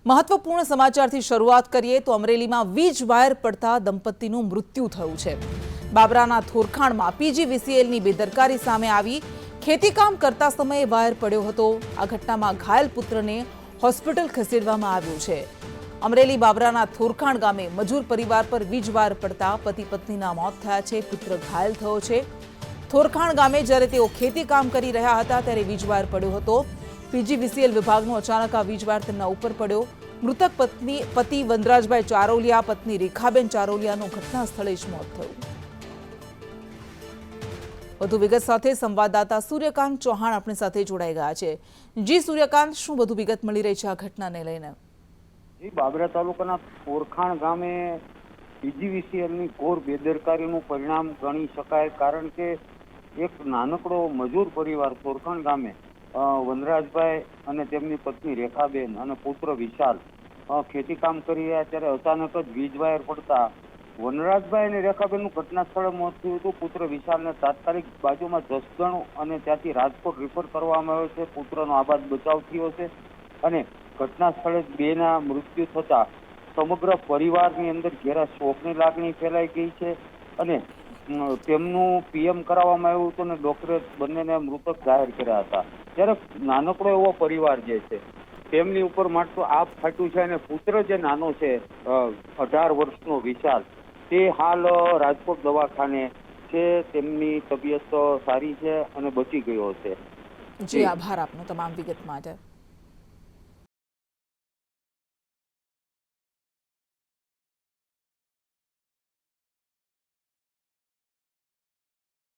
મહત્વપૂર્ણ સમાચારથી શરૂઆત કરીએ તો અમરેલીમાં વીજ વાયર પડતા દંપતીનું મૃત્યુ થયું છે। બાબરાના થોરખાણમાં પીજીવીસીએલની બેદરકારી સામે આવી। ખેતીકામ કરતા સમયે વાયર પડ્યો હતો। આ ઘટનામાં ઘાયલ પુત્રને હોસ્પિટલ ખસેડવામાં આવ્યો છે। અમરેલી બાબરાના થોરખાણ ગામે મજૂર પરિવાર પર વીજ વાયર પડતા પતિ પત્નીના મોત થયા છે। પુત્ર ઘાયલ થયો છે। થોરખાણ ગામે જ્યારે તેઓ ખેતી કામ કરી રહ્યા હતા ત્યારે વીજ વાયર પડ્યો હતો। પીજીવીસીએલ વિભાગનો અચાનક આ વીજ વાયર તેમના ઉપર પડ્યો। મૃતક પતિ વનરાજભાઈ ચારોલિયા, પત્ની રેખાબેન ચારોલિયાનું ઘટના સ્થળે જ મોત થયું। વધુ વિગત સાથે સંવાદદાતા સૂર્યકાંત ચૌહાણ આપણી સાથે જોડાઈ ગયા છે। જી સૂર્યકાંત, શું વધુ વિગત મળી રહી છે આ ઘટનાને લઈને? જી, બાબરા તાલુકાના થોરખાણ ગામે પીજીવીસીએલની ઘોર બેદરકારીનું પરિણામ ગણી શકાય, કારણ કે એક નાનકડો મજૂર પરિવાર થોરખાણ ગામે વનરાજભાઈ અને તેમની પત્ની રેખાબેન અને પુત્ર વિશાલ ખેતી કામ કરી રહ્યા ત્યારે અચાનક જ વીજ વાયર પડતા વનરાજભાઈ અને રેખાબેનનું ઘટના સ્થળે મોત થયું હતું। પુત્ર વિશાલને તાત્કાલિક બાજુમાં જસદણ અને ત્યાંથી રાજકોટ રિફર કરવામાં આવ્યો છે। પુત્રનો આબાદ બચાવ થયો છે અને ઘટના સ્થળે જ બેના મૃત્યુ થતા સમગ્ર પરિવારની અંદર ઘેરા શોકની લાગણી ફેલાઈ ગઈ છે અને તેમનું પીએમ કરાવવામાં આવ્યું હતું અને ડોક્ટરે બંનેને મૃતક જાહેર કર્યા હતા। ત્યારે નાનકડો એવો પરિવાર જે છે તેમની ઉપર માટલું આપ ફાટ્યું છે અને પુત્ર જે નાનો છે 18 વર્ષનો વિશાલ, તે હાલ રાજકોટ દવાખાને છે। તેમની તબિયત સારી છે અને બચી ગયો છે। જી, આભાર આપનો તમામ વિગત માટે।